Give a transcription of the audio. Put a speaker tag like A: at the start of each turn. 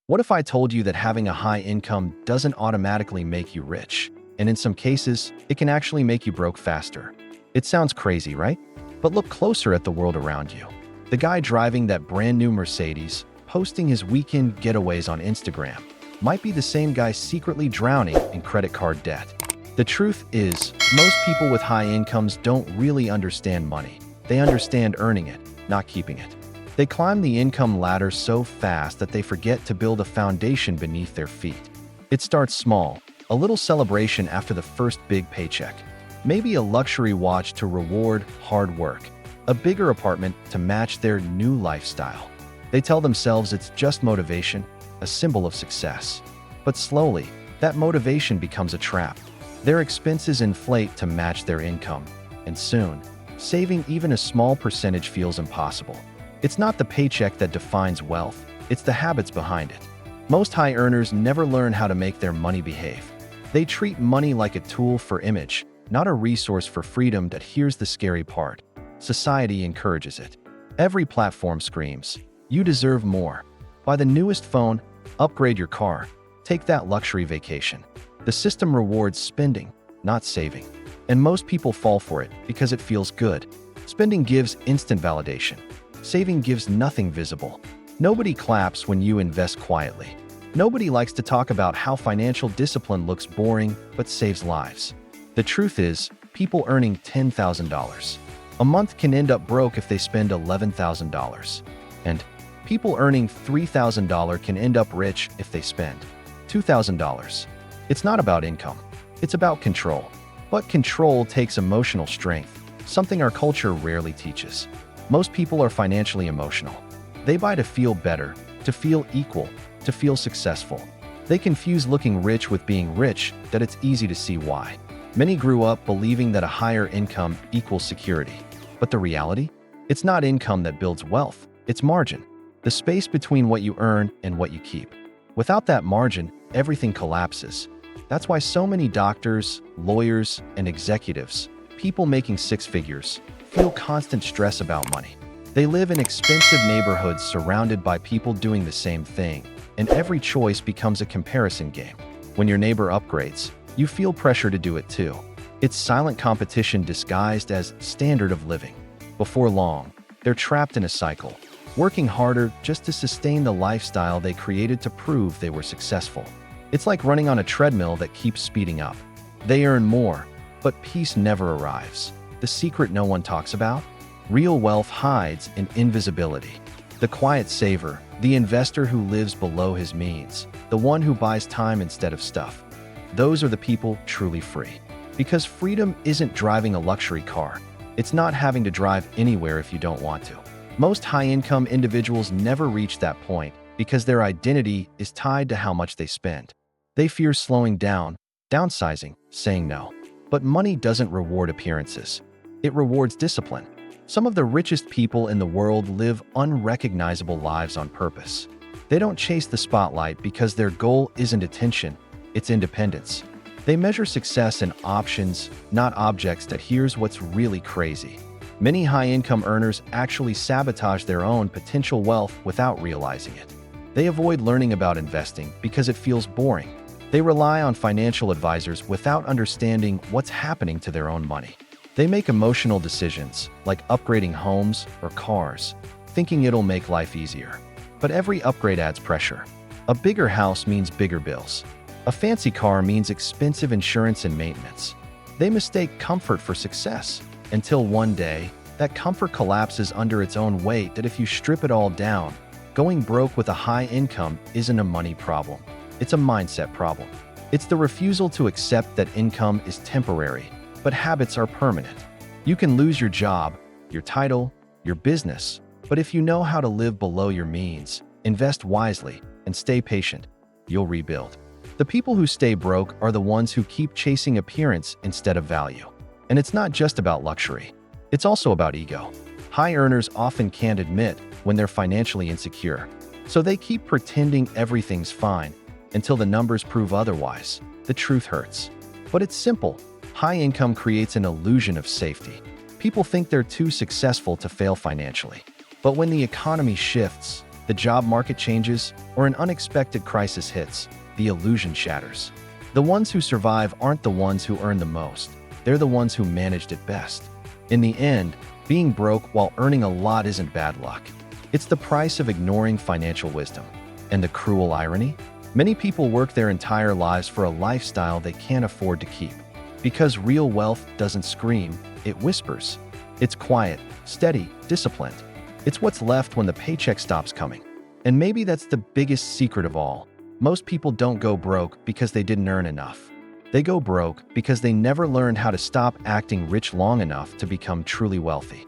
A: What if I told you that having a high income doesn't automatically make you rich, and in some cases, it can actually make you broke faster? It sounds crazy, right? But look closer at the world around you. The guy driving that brand new Mercedes, posting his weekend getaways on Instagram, might be the same guy secretly drowning in credit card debt. The truth is, most people with high incomes don't really understand money. They understand earning it, not keeping it. They climb the income ladder so fast that they forget to build a foundation beneath their feet. It starts small, a little celebration after the first big paycheck. Maybe a luxury watch to reward hard work, a bigger apartment to match their new lifestyle. They tell themselves it's just motivation, a symbol of success. But slowly, that motivation becomes a trap. Their expenses inflate to match their income, and soon, saving even a small percentage feels impossible. It's not the paycheck that defines wealth, it's the habits behind it. Most high earners never learn how to make their money behave. They treat money like a tool for image, not a resource for freedom. That here's the scary part. Society encourages it. Every platform screams, "You deserve more. Buy the newest phone, upgrade your car, take that luxury vacation." The system rewards spending, not saving. And most people fall for it because it feels good. Spending gives instant validation. Saving gives nothing visible. Nobody claps when you invest quietly. Nobody likes to talk about how financial discipline looks boring but saves lives. The truth is, people earning $10,000 a month can end up broke if they spend $11,000. And people earning $3,000 can end up rich if they spend $2,000. It's not about income. It's about control. But control takes emotional strength, something our culture rarely teaches. Most people are financially emotional. They buy to feel better, to feel equal, to feel successful. They confuse looking rich with being rich. That it's easy to see why. Many grew up believing that a higher income equals security. But the reality? It's not income that builds wealth. It's margin. The space between what you earn and what you keep. Without that margin, everything collapses. That's why so many doctors, lawyers, and executives, people making six figures, feel constant stress about money. They live in expensive neighborhoods surrounded by people doing the same thing, and every choice becomes a comparison game. When your neighbor upgrades, you feel pressure to do it too. It's silent competition disguised as standard of living. Before long, they're trapped in a cycle, working harder just to sustain the lifestyle they created to prove they were successful. It's like running on a treadmill that keeps speeding up. They earn more, but peace never arrives. The secret no one talks about? Real wealth hides in invisibility. The quiet saver, the investor who lives below his means, the one who buys time instead of stuff. Those are the people truly free. Because freedom isn't driving a luxury car. It's not having to drive anywhere if you don't want to. Most high-income individuals never reach that point because their identity is tied to how much they spend. They fear slowing down, downsizing, saying no. But money doesn't reward appearances. It rewards discipline. Some of the richest people in the world live unrecognizable lives on purpose. They don't chase the spotlight because their goal isn't attention, it's independence. They measure success in options, not objects. That here's what's really crazy. Many high-income earners actually sabotage their own potential wealth without realizing it. They avoid learning about investing because it feels boring. They rely on financial advisors without understanding what's happening to their own money. They make emotional decisions, like upgrading homes or cars, thinking it'll make life easier. But every upgrade adds pressure. A bigger house means bigger bills. A fancy car means expensive insurance and maintenance. They mistake comfort for success, until one day, that comfort collapses under its own weight. That if you strip it all down, going broke with a high income isn't a money problem. It's a mindset problem. It's the refusal to accept that income is temporary, but habits are permanent. You can lose your job, your title, your business, but if you know how to live below your means, invest wisely, and stay patient, you'll rebuild. The people who stay broke are the ones who keep chasing appearance instead of value. And it's not just about luxury. It's also about ego. High earners often can't admit when they're financially insecure. So they keep pretending everything's fine until the numbers prove otherwise. The truth hurts. But it's simple. High income creates an illusion of safety. People think they're too successful to fail financially. But when the economy shifts, the job market changes, or an unexpected crisis hits, the illusion shatters. The ones who survive aren't the ones who earn the most. They're the ones who managed it best. In the end, being broke while earning a lot isn't bad luck. It's the price of ignoring financial wisdom. And the cruel irony? Many people work their entire lives for a lifestyle they can't afford to keep. Because real wealth doesn't scream, it whispers. It's quiet, steady, disciplined. It's what's left when the paycheck stops coming. And maybe that's the biggest secret of all. Most people don't go broke because they didn't earn enough. They go broke because they never learned how to stop acting rich long enough to become truly wealthy.